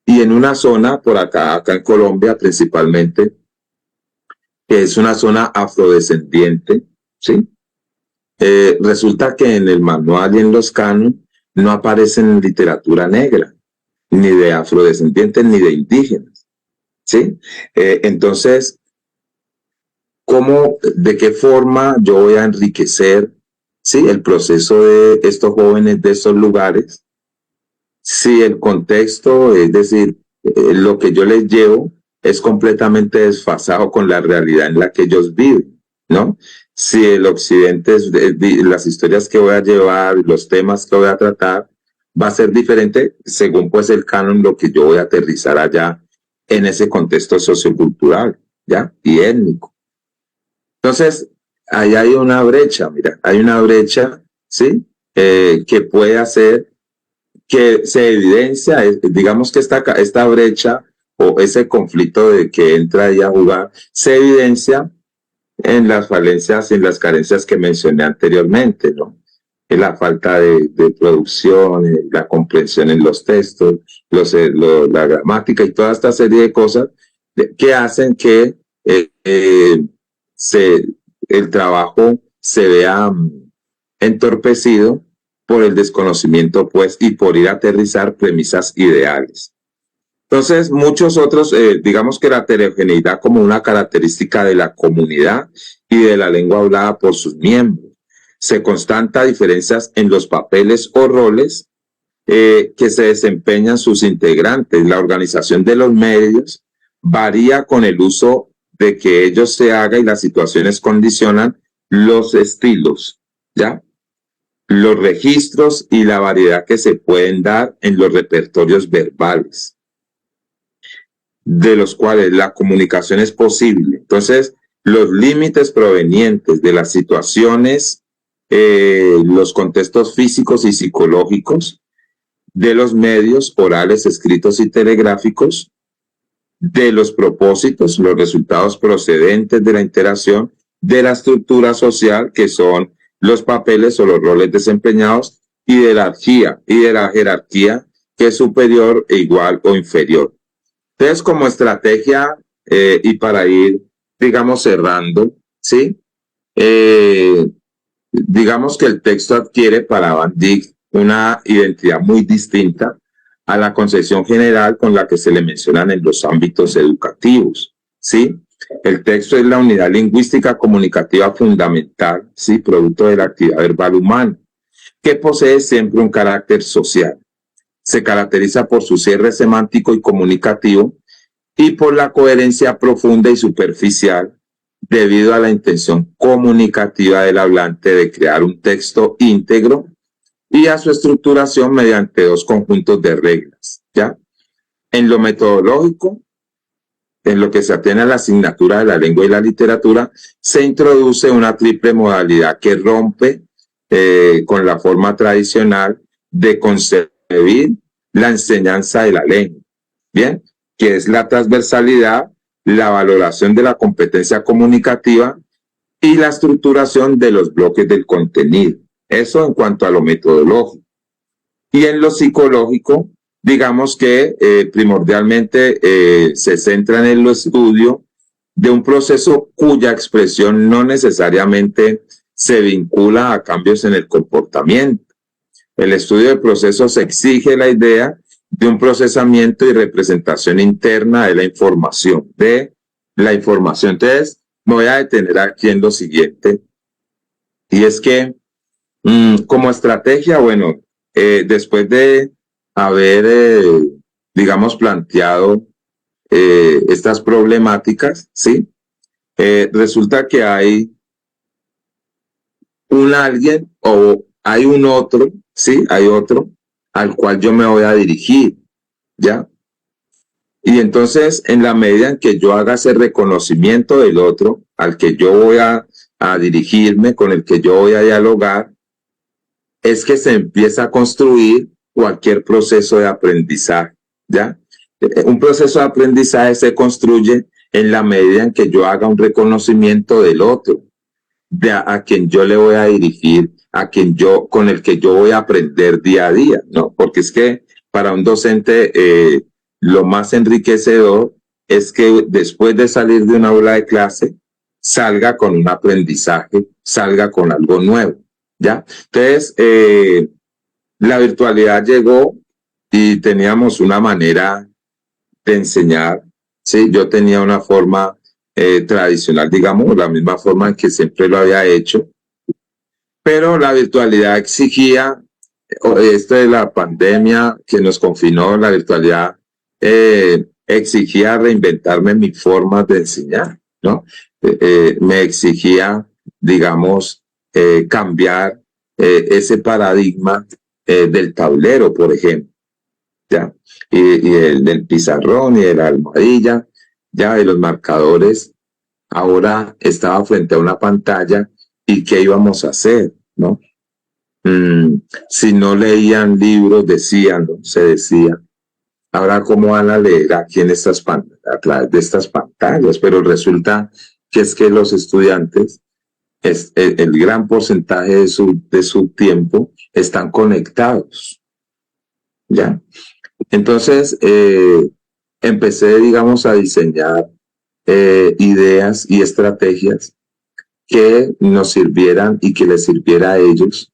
y en una zona por acá en Colombia principalmente, que es una zona afrodescendiente, ¿sí? Resulta que en el manual y en los cánones no aparecen literatura negra, ni de afrodescendientes, ni de indígenas, ¿sí? Entonces, de qué forma yo voy a enriquecer, ¿sí? El proceso de estos jóvenes de estos lugares, si el contexto, es decir, lo que yo les llevo es completamente desfasado con la realidad en la que ellos viven, ¿no? Si el occidente, las historias que voy a llevar, los temas que voy a tratar, va a ser diferente según pues el canon, lo que yo voy a aterrizar allá en ese contexto sociocultural, ¿ya? Y étnico. Entonces, ahí hay una brecha, mira, hay una brecha, ¿sí? Que puede hacer que se evidencia, digamos que esta brecha o ese conflicto de que entra ahí a jugar, se evidencia en las falencias y en las carencias que mencioné anteriormente, ¿no? En la falta de producción, la comprensión en los textos, la gramática y toda esta serie de cosas que hacen que el trabajo se vea entorpecido por el desconocimiento, pues, y por ir a aterrizar premisas ideales. Entonces, muchos otros, digamos que la heterogeneidad como una característica de la comunidad y de la lengua hablada por sus miembros. Se constata diferencias en los papeles o roles que se desempeñan sus integrantes. La organización de los medios varía con el uso de que ellos se haga y las situaciones condicionan los estilos, ¿ya? Los registros y la variedad que se pueden dar en los repertorios verbales, de los cuales la comunicación es posible. Entonces, los límites provenientes de las situaciones, los contextos físicos y psicológicos, de los medios orales, escritos y telegráficos, de los propósitos, los resultados procedentes de la interacción, de la estructura social, que son los papeles o los roles desempeñados, y de la jerarquía, que es superior e igual o inferior. Entonces, como estrategia, y para ir, digamos, cerrando, ¿sí? Digamos que el texto adquiere para Van Dyck una identidad muy distinta a la concepción general con la que se le mencionan en los ámbitos educativos, ¿sí? El texto es la unidad lingüística comunicativa fundamental, ¿sí? Producto de la actividad verbal humana, que posee siempre un carácter social. Se caracteriza por su cierre semántico y comunicativo y por la coherencia profunda y superficial debido a la intención comunicativa del hablante de crear un texto íntegro y a su estructuración mediante dos conjuntos de reglas, ¿ya? En lo metodológico, en lo que se atiene a la asignatura de la lengua y la literatura, se introduce una triple modalidad que rompe con la forma tradicional de concebir la enseñanza de la lengua, ¿bien? Que es la transversalidad, la valoración de la competencia comunicativa y la estructuración de los bloques del contenido. Eso en cuanto a lo metodológico. Y en lo psicológico, digamos que primordialmente se centra en el estudio de un proceso cuya expresión no necesariamente se vincula a cambios en el comportamiento. El estudio de procesos exige la idea de un procesamiento y representación interna de la información. Entonces, me voy a detener aquí en lo siguiente, y es que como estrategia, bueno, después de haber, digamos, planteado estas problemáticas, ¿sí? Resulta que hay un alguien o hay un otro, ¿sí? Hay otro al cual yo me voy a dirigir, ¿ya? Y entonces, en la medida en que yo haga ese reconocimiento del otro, al que yo voy a dirigirme, con el que yo voy a dialogar, es que se empieza a construir cualquier proceso de aprendizaje, ¿ya? Un proceso de aprendizaje se construye en la medida en que yo haga un reconocimiento del otro, a quien yo le voy a dirigir, con el que yo voy a aprender día a día, ¿no? Porque es que para un docente lo más enriquecedor es que después de salir de una aula de clase, salga con un aprendizaje, salga con algo nuevo, ¿ya? Entonces, la virtualidad llegó y teníamos una manera de enseñar, ¿sí? Yo tenía una forma tradicional, digamos, la misma forma en que siempre lo había hecho, pero la virtualidad exigía, esto de la pandemia que nos confinó, la virtualidad exigía reinventarme mi forma de enseñar, ¿no? Me exigía, digamos, cambiar ese paradigma del tablero, por ejemplo, ¿ya? Y el del pizarrón y de la almohadilla, ya de los marcadores. Ahora estaba frente a una pantalla y ¿qué íbamos a hacer, no? Si no leían libros, decían, ¿no? Se decía, ahora cómo van a leer aquí en a través de estas pantallas, pero resulta que es que los estudiantes, el gran porcentaje de su tiempo están conectados, ¿ya? Entonces, empecé, digamos, a diseñar ideas y estrategias que nos sirvieran y que les sirviera a ellos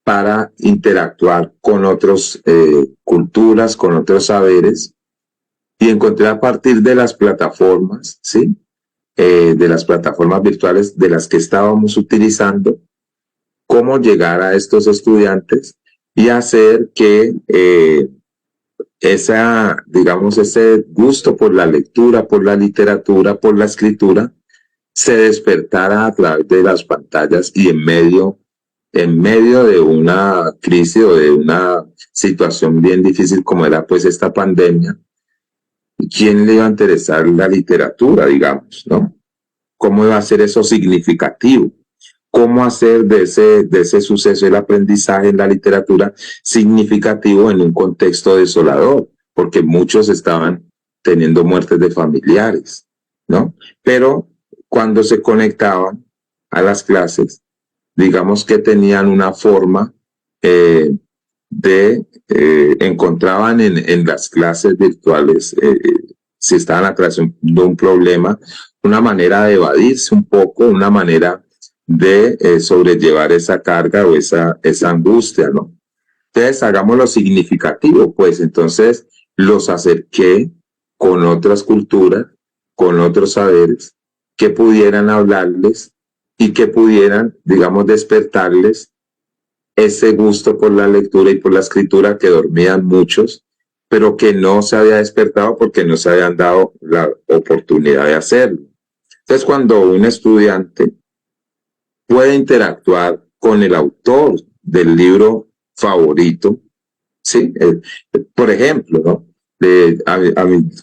para interactuar con otras culturas, con otros saberes, y encontré a partir de las plataformas, ¿sí? De las plataformas virtuales de las que estábamos utilizando, cómo llegar a estos estudiantes y hacer que ese gusto por la lectura, por la literatura, por la escritura, se despertara a través de las pantallas y en medio de una crisis o de una situación bien difícil como era pues esta pandemia. ¿Quién le iba a interesar la literatura, digamos, no? ¿Cómo iba a ser eso significativo? ¿Cómo hacer de ese suceso el aprendizaje en la literatura significativo en un contexto desolador? Porque muchos estaban teniendo muertes de familiares, ¿no? Pero cuando se conectaban a las clases, digamos que tenían una forma encontraban en las clases virtuales, si estaban atravesando un problema, una manera de evadirse un poco, una manera de sobrellevar esa carga o esa angustia, ¿no? Entonces, hagámoslo significativo, pues entonces los acerqué con otras culturas, con otros saberes, que pudieran hablarles y que pudieran, digamos, despertarles ese gusto por la lectura y por la escritura que dormían muchos, pero que no se había despertado porque no se habían dado la oportunidad de hacerlo. Entonces, cuando un estudiante puede interactuar con el autor del libro favorito, ¿sí? Por ejemplo, ¿no?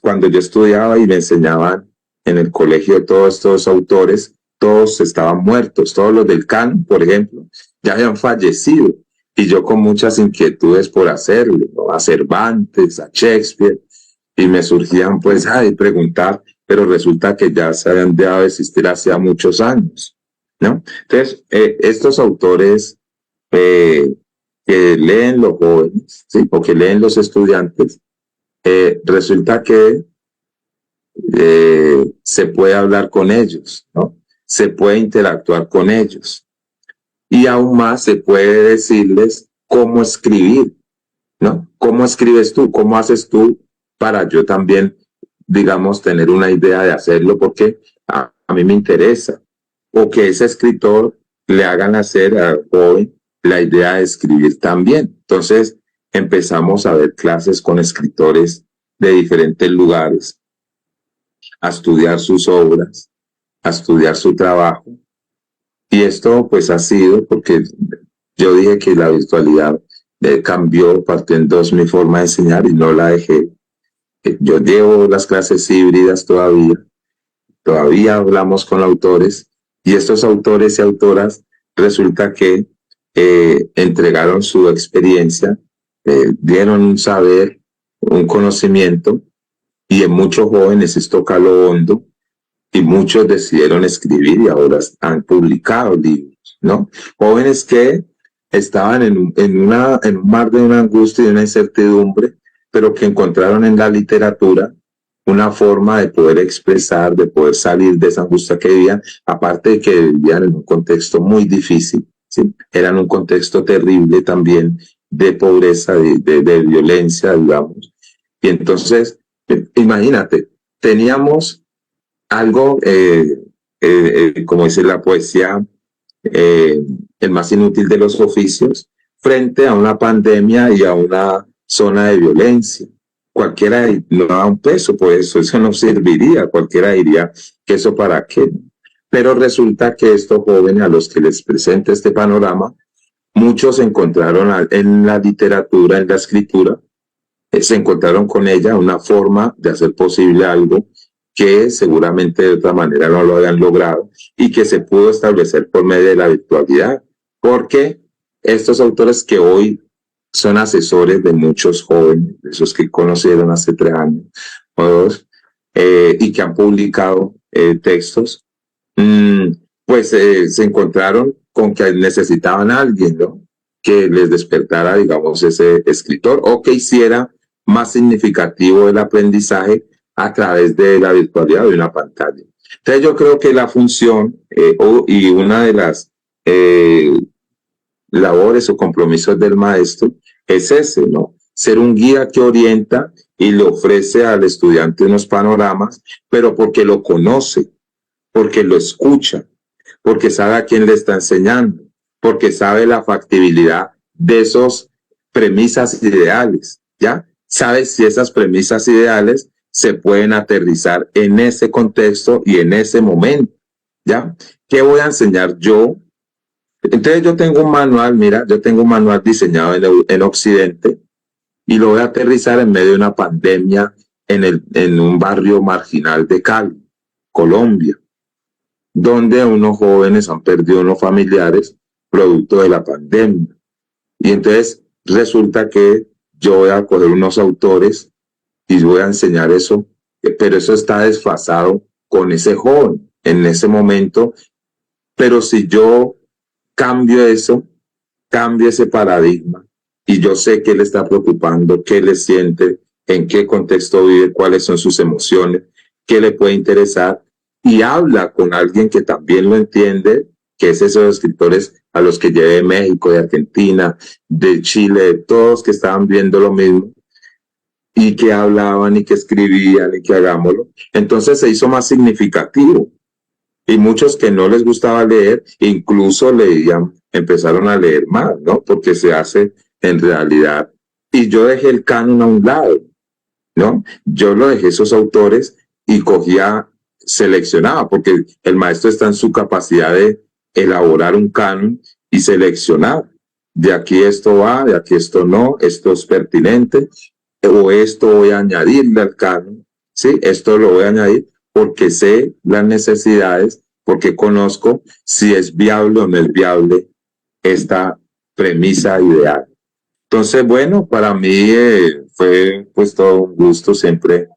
Cuando yo estudiaba y me enseñaban en el colegio todos estos autores, todos estaban muertos, todos los del canon, por ejemplo, ya habían fallecido, y yo con muchas inquietudes por hacerlo, ¿no? A Cervantes, a Shakespeare, y me surgían pues, preguntar, pero resulta que ya se habían dejado de existir hacía muchos años, ¿no? Entonces, estos autores que leen los jóvenes, ¿sí? O que leen los estudiantes, resulta que se puede hablar con ellos, ¿no? Se puede interactuar con ellos. Y aún más se puede decirles cómo escribir, ¿no? ¿Cómo escribes tú? ¿Cómo haces tú para yo también, digamos, tener una idea de hacerlo? Porque a mí me interesa. O que ese escritor le hagan hacer al joven la idea de escribir también. Entonces empezamos a ver clases con escritores de diferentes lugares, a estudiar sus obras, a estudiar su trabajo. Y esto pues ha sido porque yo dije que la virtualidad cambió, partió en dos mi forma de enseñar y no la dejé. Yo llevo las clases híbridas todavía hablamos con autores, y estos autores y autoras resulta que entregaron su experiencia, dieron un saber, un conocimiento, y en muchos jóvenes esto caló hondo, y muchos decidieron escribir y ahora han publicado libros, ¿no? Jóvenes que estaban en un mar de una angustia y una incertidumbre, pero que encontraron en la literatura una forma de poder expresar, de poder salir de esa angustia que vivían, aparte de que vivían en un contexto muy difícil, ¿sí? Era en un contexto terrible también de pobreza, de violencia, digamos. Y entonces, imagínate, teníamos algo, como dice la poesía, el más inútil de los oficios, frente a una pandemia y a una zona de violencia. Cualquiera no da un peso por eso no serviría, cualquiera diría que eso para qué. Pero resulta que estos jóvenes a los que les presenta este panorama, muchos encontraron en la literatura, en la escritura, se encontraron con ella una forma de hacer posible algo que seguramente de otra manera no lo habían logrado y que se pudo establecer por medio de la virtualidad, porque estos autores que hoy son asesores de muchos jóvenes, esos que conocieron hace 3 años o 2, y que han publicado textos, pues se encontraron con que necesitaban a alguien, ¿no? Que les despertara, digamos, ese escritor, o que hiciera más significativo el aprendizaje a través de la virtualidad de una pantalla. Entonces yo creo que la función y una de las labores o compromisos del maestro es ese, ¿no? Ser un guía que orienta y le ofrece al estudiante unos panoramas, pero porque lo conoce, porque lo escucha, porque sabe a quién le está enseñando, porque sabe la factibilidad de esos premisas ideales, ¿ya? Sabe si esas premisas ideales se pueden aterrizar en ese contexto y en ese momento, ¿ya? ¿Qué voy a enseñar yo? Entonces yo tengo un manual, mira, yo tengo un manual diseñado en Occidente y lo voy a aterrizar en medio de una pandemia en un barrio marginal de Cali, Colombia, donde unos jóvenes han perdido unos familiares producto de la pandemia. Y entonces resulta que yo voy a coger unos autores y voy a enseñar eso, pero eso está desfasado con ese joven en ese momento. Pero si yo cambio eso, cambio ese paradigma, y yo sé qué le está preocupando, qué le siente, en qué contexto vive, cuáles son sus emociones, qué le puede interesar, y habla con alguien que también lo entiende, que es esos escritores a los que llevé de México, de Argentina, de Chile, de todos que estaban viendo lo mismo, y que hablaban y que escribían y que hagámoslo. Entonces se hizo más significativo. Y muchos que no les gustaba leer, incluso leían, empezaron a leer más, ¿no? Porque se hace en realidad. Y yo dejé el canon a un lado, ¿no? Yo lo dejé esos autores y cogía, seleccionaba, porque el maestro está en su capacidad de elaborar un canon y seleccionar. de aquí esto va, de aquí esto no, esto es pertinente, o esto voy a añadirle al canon, ¿sí? Esto lo voy a añadir porque sé las necesidades, porque conozco si es viable o no es viable esta premisa ideal. Entonces, bueno, para mí fue pues todo un gusto siempre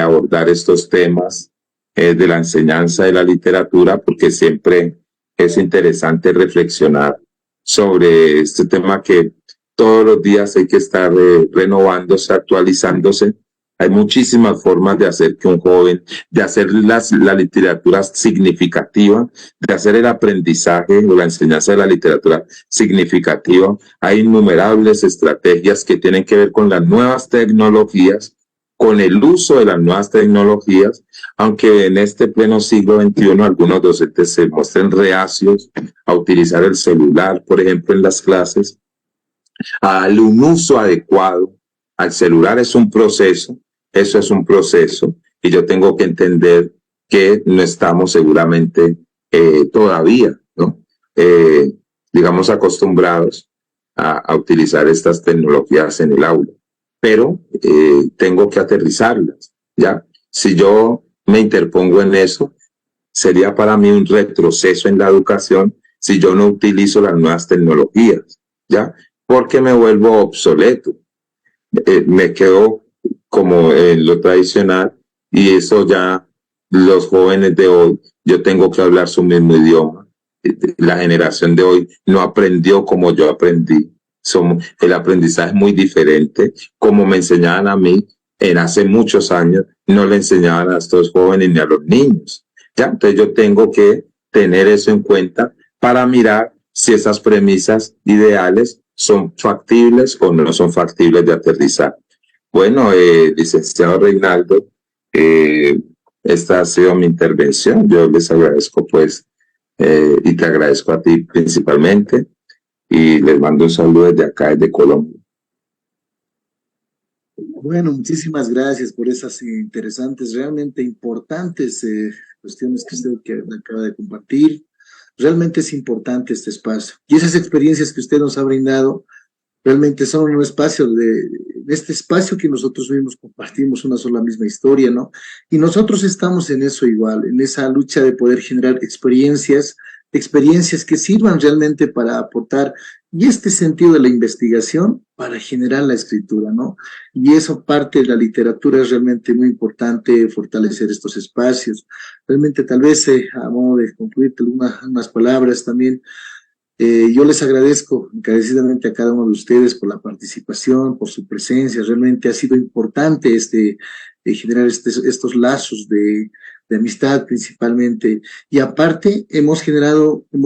abordar estos temas de la enseñanza de la literatura, porque siempre es interesante reflexionar sobre este tema que todos los días hay que estar renovándose, actualizándose. Hay muchísimas formas de hacer que un joven, de hacer la literatura significativa, de hacer el aprendizaje o la enseñanza de la literatura significativa. Hay innumerables estrategias que tienen que ver con las nuevas tecnologías, con el uso de las nuevas tecnologías, aunque en este pleno siglo XXI algunos docentes se muestren reacios a utilizar el celular, por ejemplo, en las clases, a darle un uso adecuado al celular. Es un proceso, eso es un proceso, y yo tengo que entender que no estamos seguramente todavía, ¿no? Digamos, acostumbrados a utilizar estas tecnologías en el aula, pero tengo que aterrizarlas, ¿ya? Si yo me interpongo en eso, sería para mí un retroceso en la educación si yo no utilizo las nuevas tecnologías, ¿ya? Porque me vuelvo obsoleto, me quedo como en lo tradicional, y eso ya los jóvenes de hoy, yo tengo que hablar su mismo idioma. La generación de hoy no aprendió como yo aprendí. El aprendizaje es muy diferente. Como me enseñaban a mí en hace muchos años, no le enseñaban a estos jóvenes ni a los niños. ¿Ya? Entonces yo tengo que tener eso en cuenta para mirar si esas premisas ideales son factibles o no son factibles de aterrizar. Bueno, licenciado Reinaldo, esta ha sido mi intervención. Yo les agradezco pues, y te agradezco a ti principalmente, y les mando un saludo desde acá, desde Colombia. Bueno, muchísimas gracias por esas interesantes, realmente importantes cuestiones que usted acaba de compartir. Realmente es importante este espacio. Y esas experiencias que usted nos ha brindado realmente son un espacio de este espacio que nosotros mismos compartimos una sola misma historia, ¿no? Y nosotros estamos en eso igual, en esa lucha de poder generar experiencias que sirvan realmente para aportar, y este sentido de la investigación para generar la escritura, ¿no? Y eso parte de la literatura, es realmente muy importante fortalecer estos espacios. Realmente tal vez, a modo de concluir unas palabras también, yo les agradezco encarecidamente a cada uno de ustedes por la participación, por su presencia. Realmente ha sido importante generar estos lazos de amistad principalmente. Y aparte hemos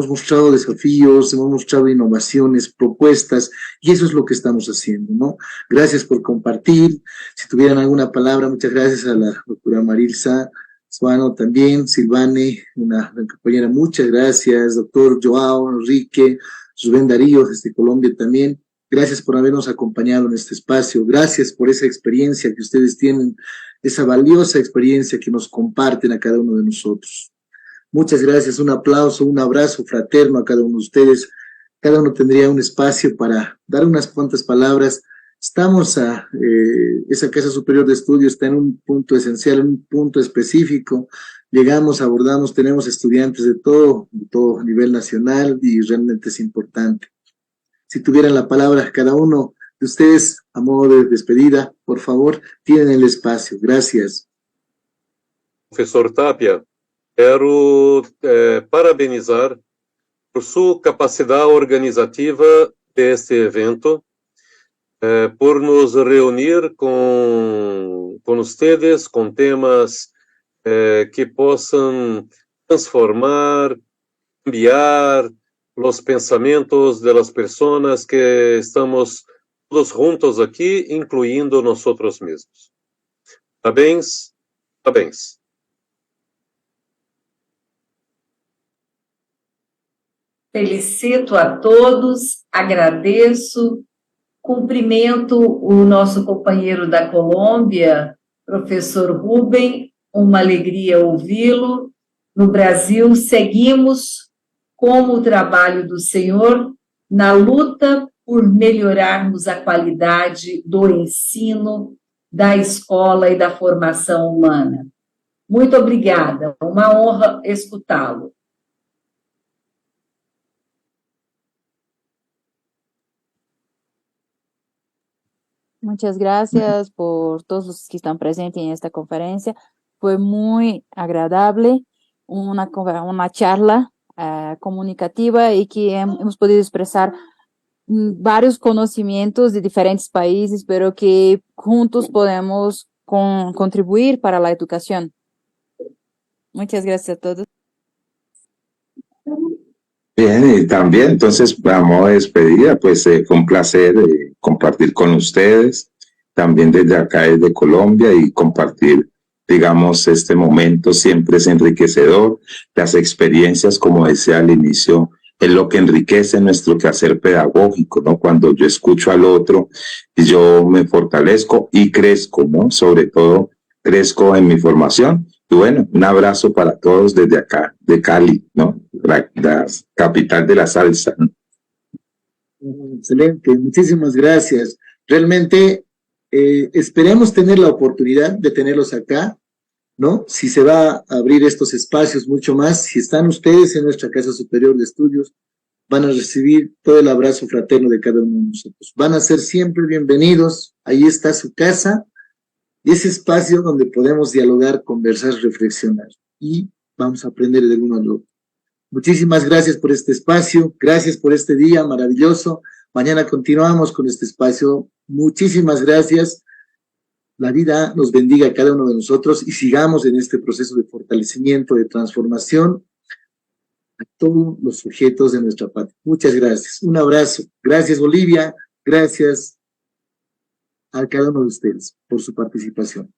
mostrado desafíos, hemos mostrado innovaciones, propuestas, y eso es lo que estamos haciendo, ¿no? Gracias por compartir. Si tuvieran alguna palabra, muchas gracias a la doctora Marilsa Suano también, Silvane, una compañera, muchas gracias, doctor Joao, Enrique, Rubén Darío desde Colombia también, gracias por habernos acompañado en este espacio, gracias por esa experiencia que ustedes tienen, esa valiosa experiencia que nos comparten a cada uno de nosotros. Muchas gracias, un aplauso, un abrazo fraterno a cada uno de ustedes. Cada uno tendría un espacio para dar unas cuantas palabras. Esa Casa Superior de Estudios está en un punto esencial, en un punto específico. Llegamos, abordamos, tenemos estudiantes de todo a nivel nacional, y realmente es importante. Si tuvieran la palabra cada uno de ustedes a modo de despedida, por favor, tienen el espacio. Gracias. Professor Tapia, quero parabenizar por sua capacidade organizativa deste evento, por nos reunir com ustedes com temas que possam transformar, cambiar os pensamentos das pessoas que estamos todos juntos aqui, incluindo nós mesmos. Parabéns, parabéns. Felicito a todos, agradeço, cumprimento o nosso companheiro da Colômbia, professor Rubem, uma alegria ouvi-lo. No Brasil, seguimos com o trabalho do Senhor na luta por melhorarmos a qualidade do ensino, da escola e da formação humana. Muito obrigada, uma honra escutá-lo. Muchas gracias por todos los que están presentes en esta conferencia. Fue muy agradable, una charla comunicativa y que hemos podido expresar varios conocimientos de diferentes países, pero que juntos podemos contribuir para la educación. Muchas gracias a todos. Bien, y también, entonces, a modo de despedida, pues fue un placer compartir con ustedes, también desde acá, desde Colombia, y compartir, digamos, este momento siempre es enriquecedor. Las experiencias, como decía al inicio, es lo que enriquece nuestro quehacer pedagógico, ¿no? Cuando yo escucho al otro, yo me fortalezco y crezco, ¿no? Sobre todo, crezco en mi formación. Y bueno, un abrazo para todos desde acá, de Cali, ¿no? La capital de la salsa. Excelente, muchísimas gracias. Realmente esperemos tener la oportunidad de tenerlos acá, ¿no? Si se va a abrir estos espacios mucho más, si están ustedes en nuestra Casa Superior de Estudios, van a recibir todo el abrazo fraterno de cada uno de nosotros. Van a ser siempre bienvenidos, ahí está su casa, y ese espacio donde podemos dialogar, conversar, reflexionar, y vamos a aprender del uno al otro. Muchísimas gracias por este espacio, gracias por este día maravilloso. Mañana continuamos con este espacio. Muchísimas gracias. La vida nos bendiga a cada uno de nosotros y sigamos en este proceso de fortalecimiento, de transformación a todos los sujetos de nuestra patria. Muchas gracias. Un abrazo. Gracias, Bolivia. Gracias a cada uno de ustedes por su participación.